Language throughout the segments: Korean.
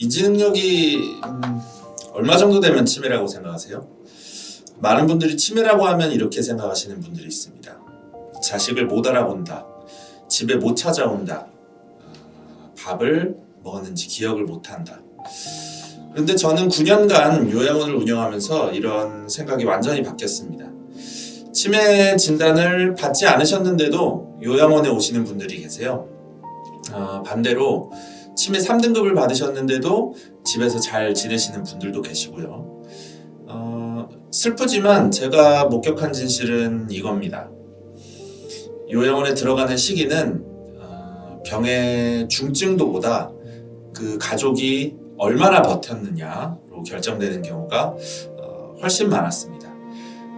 인지 능력이 얼마 정도 되면 치매라고 생각하세요? 많은 분들이 치매라고 하면 이렇게 생각하시는 분들이 있습니다. 자식을 못 알아본다, 집에 못 찾아온다, 밥을 먹었는지 기억을 못한다. 그런데 저는 9년간 요양원을 운영하면서 이런 생각이 완전히 바뀌었습니다. 치매 진단을 받지 않으셨는데도 요양원에 오시는 분들이 계세요. 반대로 치매 3등급을 받으셨는데도 집에서 잘 지내시는 분들도 계시고요. 슬프지만 제가 목격한 진실은 이겁니다. 요양원에 들어가는 시기는 병의 중증도보다 그 가족이 얼마나 버텼느냐로 결정되는 경우가 훨씬 많았습니다.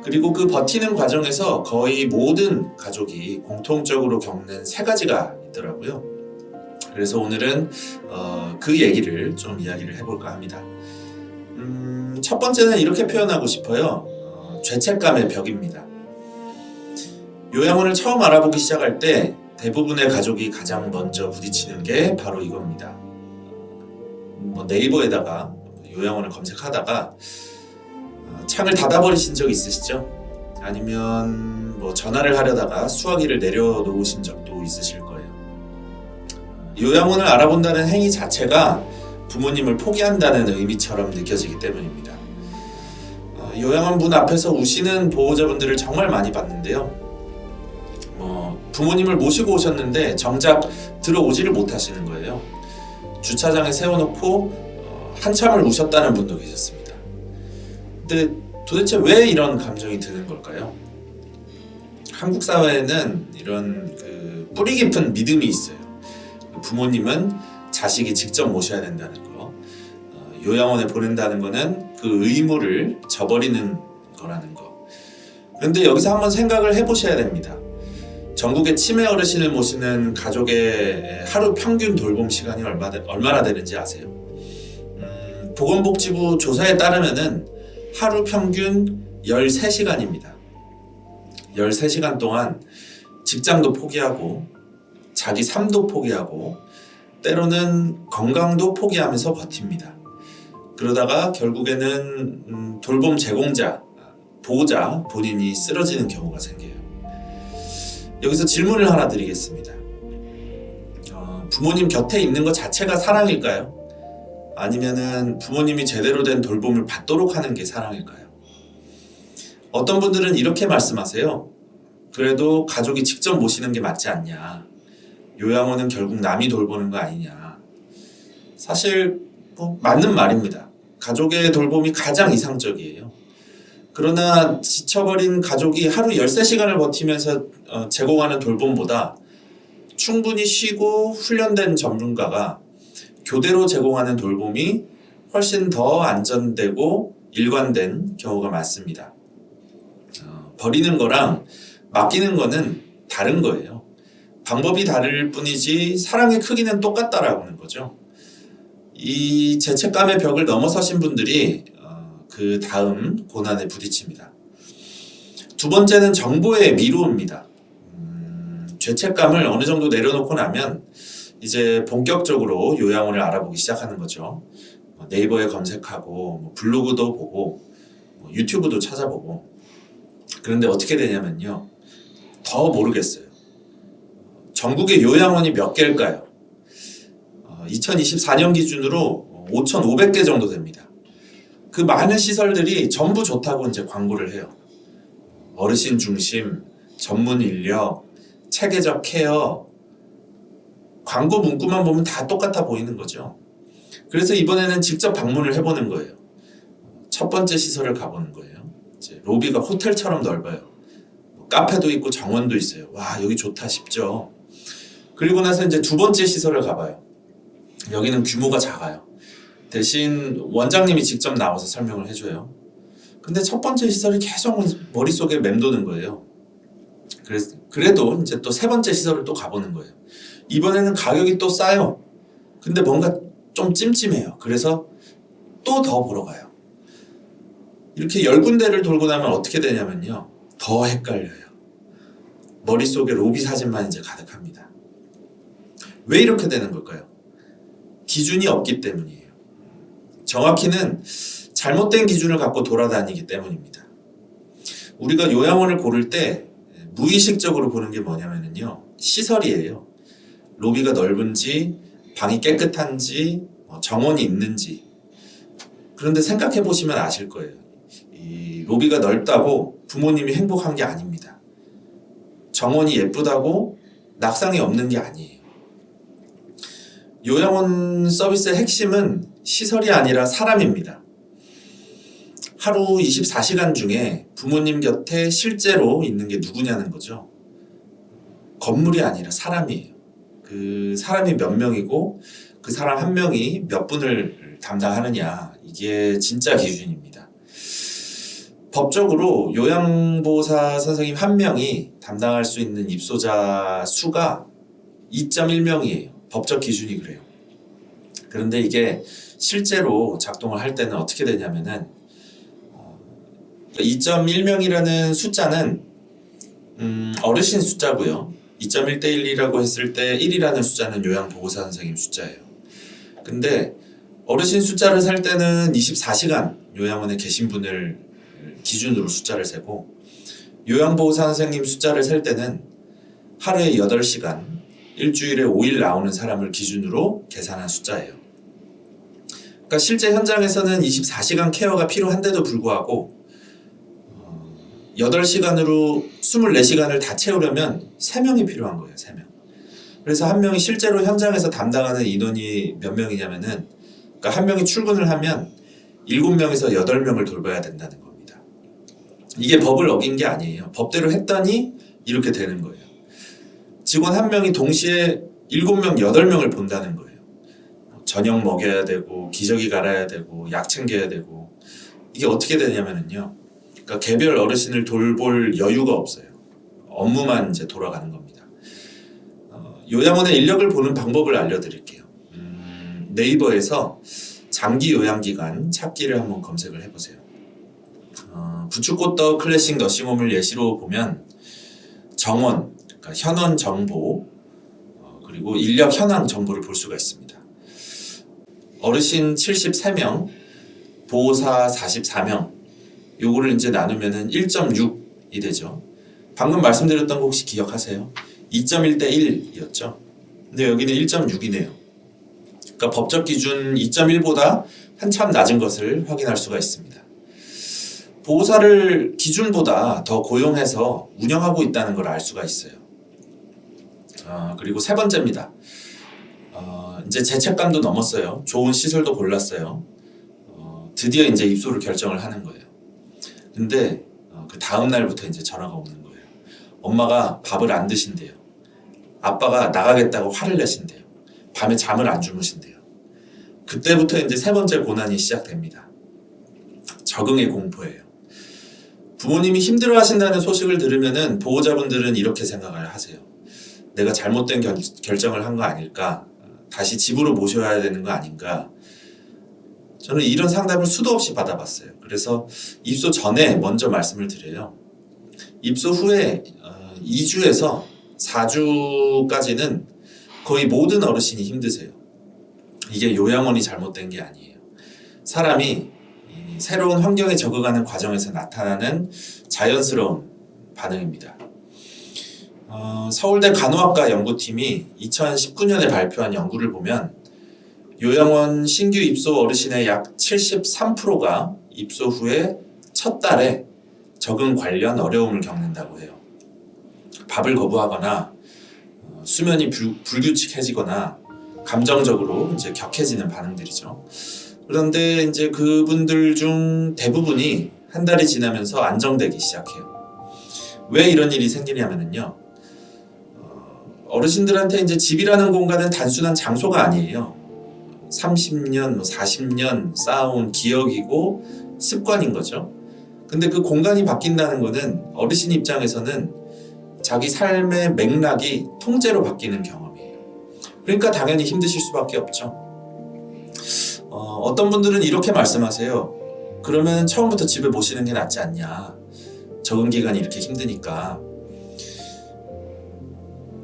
그리고 그 버티는 과정에서 거의 모든 가족이 공통적으로 겪는 3가지가 있더라고요. 그래서 오늘은 그 얘기를 좀 이야기를 해볼까 합니다. 첫 번째는 이렇게 표현하고 싶어요. 죄책감의 벽입니다. 요양원을 처음 알아보기 시작할 때 대부분의 가족이 가장 먼저 부딪히는 게 바로 이겁니다. 네이버에다가 요양원을 검색하다가 창을 닫아버리신 적 있으시죠? 아니면 전화를 하려다가 수화기를 내려놓으신 적도 있으실 거예요. 요양원을 알아본다는 행위 자체가 부모님을 포기한다는 의미처럼 느껴지기 때문입니다. 요양원 문 앞에서 우시는 보호자분들을 정말 많이 봤는데요. 부모님을 모시고 오셨는데 정작 들어오지를 못하시는 거예요. 주차장에 세워놓고 한참을 우셨다는 분도 계셨습니다. 근데 도대체 왜 이런 감정이 드는 걸까요? 한국 사회에는 이런 뿌리 깊은 믿음이 있어요. 부모님은 자식이 직접 모셔야 된다는 거, 요양원에 보낸다는 거는 그 의무를 저버리는 거라는 거. 그런데 여기서 한번 생각을 해보셔야 됩니다. 전국의 치매 어르신을 모시는 가족의 하루 평균 돌봄 시간이 얼마나 되는지 아세요? 보건복지부 조사에 따르면은 하루 평균 13시간입니다. 13시간 동안 직장도 포기하고 자기 삶도 포기하고 때로는 건강도 포기하면서 버팁니다. 그러다가 결국에는 돌봄 제공자, 보호자 본인이 쓰러지는 경우가 생겨요. 여기서 질문을 하나 드리겠습니다. 부모님 곁에 있는 것 자체가 사랑일까요? 아니면은 부모님이 제대로 된 돌봄을 받도록 하는 게 사랑일까요? 어떤 분들은 이렇게 말씀하세요. 그래도 가족이 직접 모시는 게 맞지 않냐. 요양원은 결국 남이 돌보는 거 아니냐. 사실 맞는 말입니다. 가족의 돌봄이 가장 이상적이에요. 그러나 지쳐버린 가족이 하루 13시간을 버티면서 제공하는 돌봄보다 충분히 쉬고 훈련된 전문가가 교대로 제공하는 돌봄이 훨씬 더 안전되고 일관된 경우가 많습니다. 버리는 거랑 맡기는 거는 다른 거예요. 방법이 다를 뿐이지 사랑의 크기는 똑같다라는 거죠. 이 죄책감의 벽을 넘어서신 분들이 그 다음 고난에 부딪힙니다. 두 번째는 정보의 미로입니다. 죄책감을 어느 정도 내려놓고 나면 이제 본격적으로 요양원을 알아보기 시작하는 거죠. 네이버에 검색하고 블로그도 보고 유튜브도 찾아보고. 그런데 어떻게 되냐면요. 더 모르겠어요. 전국의 요양원이 몇 개일까요? 2024년 기준으로 5,500개 정도 됩니다. 그 많은 시설들이 전부 좋다고 이제 광고를 해요. 어르신 중심, 전문 인력, 체계적 케어. 광고 문구만 보면 다 똑같아 보이는 거죠. 그래서 이번에는 직접 방문을 해보는 거예요. 첫 번째 시설을 가보는 거예요. 이제 로비가 호텔처럼 넓어요. 카페도 있고 정원도 있어요. 와, 여기 좋다 싶죠. 그리고 나서 이제 두 번째 시설을 가봐요. 여기는 규모가 작아요. 대신 원장님이 직접 나와서 설명을 해줘요. 근데 첫 번째 시설이 계속 머릿속에 맴도는 거예요. 그래도 이제 또 세 번째 시설을 또 가보는 거예요. 이번에는 가격이 또 싸요. 근데 뭔가 좀 찜찜해요. 그래서 또 더 보러 가요. 이렇게 10군데를 돌고 나면 어떻게 되냐면요. 더 헷갈려요. 머릿속에 로비 사진만 이제 가득합니다. 왜 이렇게 되는 걸까요? 기준이 없기 때문이에요. 정확히는 잘못된 기준을 갖고 돌아다니기 때문입니다. 우리가 요양원을 고를 때 무의식적으로 보는 게 뭐냐면요, 시설이에요. 로비가 넓은지, 방이 깨끗한지, 정원이 있는지. 그런데 생각해 보시면 아실 거예요. 이 로비가 넓다고 부모님이 행복한 게 아닙니다. 정원이 예쁘다고 낙상이 없는 게 아니에요. 요양원 서비스의 핵심은 시설이 아니라 사람입니다. 하루 24시간 중에 부모님 곁에 실제로 있는 게 누구냐는 거죠. 건물이 아니라 사람이에요. 그 사람이 몇 명이고 그 사람 한 명이 몇 분을 담당하느냐, 이게 진짜 기준입니다. 법적으로 요양보호사 선생님 한 명이 담당할 수 있는 입소자 수가 2.1명이에요. 법적 기준이 그래요. 그런데 이게 실제로 작동을 할 때는 어떻게 되냐면은 2.1명이라는 숫자는 어르신 숫자고요. 2.1대 1이라고 했을 때 1이라는 숫자는 요양보호사 선생님 숫자예요. 근데 어르신 숫자를 셀 때는 24시간 요양원에 계신 분을 기준으로 숫자를 세고, 요양보호사 선생님 숫자를 셀 때는 하루에 8시간, 일주일에 5일 나오는 사람을 기준으로 계산한 숫자예요. 그러니까 실제 현장에서는 24시간 케어가 필요한데도 불구하고 8시간으로 24시간을 다 채우려면 3명이 필요한 거예요. 3명. 그래서 한 명이 실제로 현장에서 담당하는 인원이 몇 명이냐면은, 그러니까 한 명이 출근을 하면 7명에서 8명을 돌봐야 된다는 겁니다. 이게 법을 어긴 게 아니에요. 법대로 했더니 이렇게 되는 거예요. 직원 한 명이 동시에 7명, 8명을 본다는 거예요. 저녁 먹여야 되고, 기저귀 갈아야 되고, 약 챙겨야 되고. 이게 어떻게 되냐면요, 그러니까 개별 어르신을 돌볼 여유가 없어요. 업무만 이제 돌아가는 겁니다. 요양원의 인력을 보는 방법을 알려드릴게요. 네이버에서 장기 요양기관 찾기를 한번 검색을 해보세요. 부축꽃 더 클래식 너싱홈을 예시로 보면 정원, 그러니까 현원 정보, 그리고 인력 현황 정보를 볼 수가 있습니다. 어르신 73명, 보호사 44명, 요거를 이제 나누면은 1.6이 되죠. 방금 말씀드렸던 거 혹시 기억하세요? 2.1대 1이었죠. 근데 여기는 1.6이네요. 그러니까 법적 기준 2.1보다 한참 낮은 것을 확인할 수가 있습니다. 보호사를 기준보다 더 고용해서 운영하고 있다는 걸 알 수가 있어요. 그리고 세 번째입니다. 이제 죄책감도 넘었어요. 좋은 시설도 골랐어요. 드디어 이제 입소를 결정을 하는 거예요. 근데 그 다음 날부터 이제 전화가 오는 거예요. 엄마가 밥을 안 드신대요. 아빠가 나가겠다고 화를 내신대요. 밤에 잠을 안 주무신대요. 그때부터 이제 세 번째 고난이 시작됩니다. 적응의 공포예요. 부모님이 힘들어하신다는 소식을 들으면은 보호자분들은 이렇게 생각을 하세요. 내가 잘못된 결정을 한 거 아닐까? 다시 집으로 모셔야 되는 거 아닌가? 저는 이런 상담을 수도 없이 받아봤어요. 그래서 입소 전에 먼저 말씀을 드려요. 입소 후에 2주에서 4주까지는 거의 모든 어르신이 힘드세요. 이게 요양원이 잘못된 게 아니에요. 사람이 새로운 환경에 적응하는 과정에서 나타나는 자연스러운 반응입니다. 서울대 간호학과 연구팀이 2019년에 발표한 연구를 보면 요양원 신규 입소 어르신의 약 73%가 입소 후에 첫 달에 적응 관련 어려움을 겪는다고 해요. 밥을 거부하거나 수면이 불규칙해지거나 감정적으로 이제 격해지는 반응들이죠. 그런데 이제 그분들 중 대부분이 한 달이 지나면서 안정되기 시작해요. 왜 이런 일이 생기냐면요, 어르신들한테 이제 집이라는 공간은 단순한 장소가 아니에요. 30년, 40년 쌓아온 기억이고 습관인 거죠. 근데 그 공간이 바뀐다는 거는 어르신 입장에서는 자기 삶의 맥락이 통째로 바뀌는 경험이에요. 그러니까 당연히 힘드실 수밖에 없죠. 어떤 분들은 이렇게 말씀하세요. 그러면 처음부터 집에 모시는 게 낫지 않냐. 적응 기간이 이렇게 힘드니까.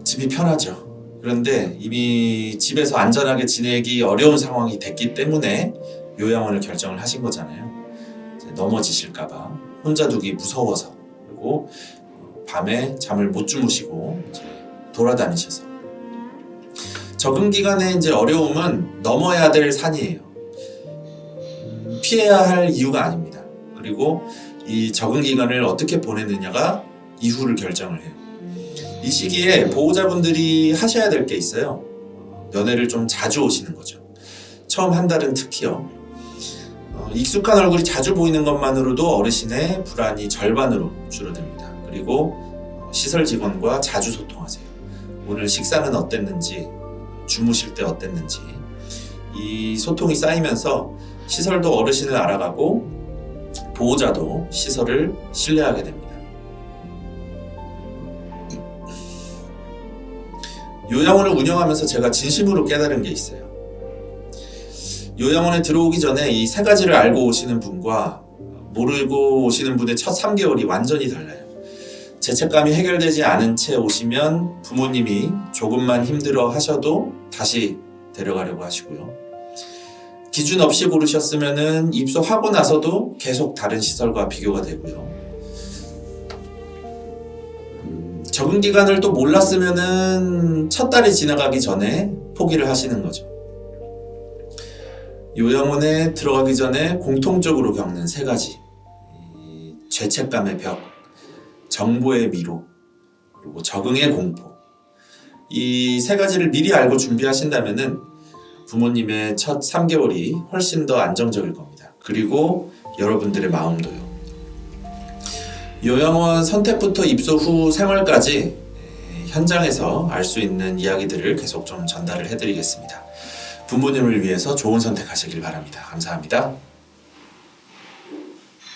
집이 편하죠. 그런데 이미 집에서 안전하게 지내기 어려운 상황이 됐기 때문에 요양원을 결정을 하신 거잖아요. 이제 넘어지실까봐 혼자 두기 무서워서, 그리고 밤에 잠을 못 주무시고 이제 돌아다니셔서. 적응 기간의 이제 어려움은 넘어야 될 산이에요. 피해야 할 이유가 아닙니다. 그리고 이 적응 기간을 어떻게 보내느냐가 이후를 결정을 해요. 이 시기에 보호자분들이 하셔야 될 게 있어요. 면회를 좀 자주 오시는 거죠. 처음 한 달은 특히요. 익숙한 얼굴이 자주 보이는 것만으로도 어르신의 불안이 절반으로 줄어듭니다. 그리고 시설 직원과 자주 소통하세요. 오늘 식사는 어땠는지, 주무실 때 어땠는지. 이 소통이 쌓이면서 시설도 어르신을 알아가고 보호자도 시설을 신뢰하게 됩니다. 요양원을 운영하면서 제가 진심으로 깨달은 게 있어요. 요양원에 들어오기 전에 이 세 가지를 알고 오시는 분과 모르고 오시는 분의 첫 3개월이 완전히 달라요. 죄책감이 해결되지 않은 채 오시면 부모님이 조금만 힘들어 하셔도 다시 데려가려고 하시고요. 기준 없이 고르셨으면 입소하고 나서도 계속 다른 시설과 비교가 되고요. 적응 기간을 또 몰랐으면 첫 달이 지나가기 전에 포기를 하시는 거죠. 요양원에 들어가기 전에 공통적으로 겪는 세 가지. 죄책감의 벽, 정보의 미로, 그리고 적응의 공포. 이 세 가지를 미리 알고 준비하신다면은 부모님의 첫 3개월이 훨씬 더 안정적일 겁니다. 그리고 여러분들의 마음도요. 요양원 선택부터 입소 후 생활까지 현장에서 알 수 있는 이야기들을 계속 좀 전달을 해드리겠습니다. 부모님을 위해서 좋은 선택하시길 바랍니다. 감사합니다.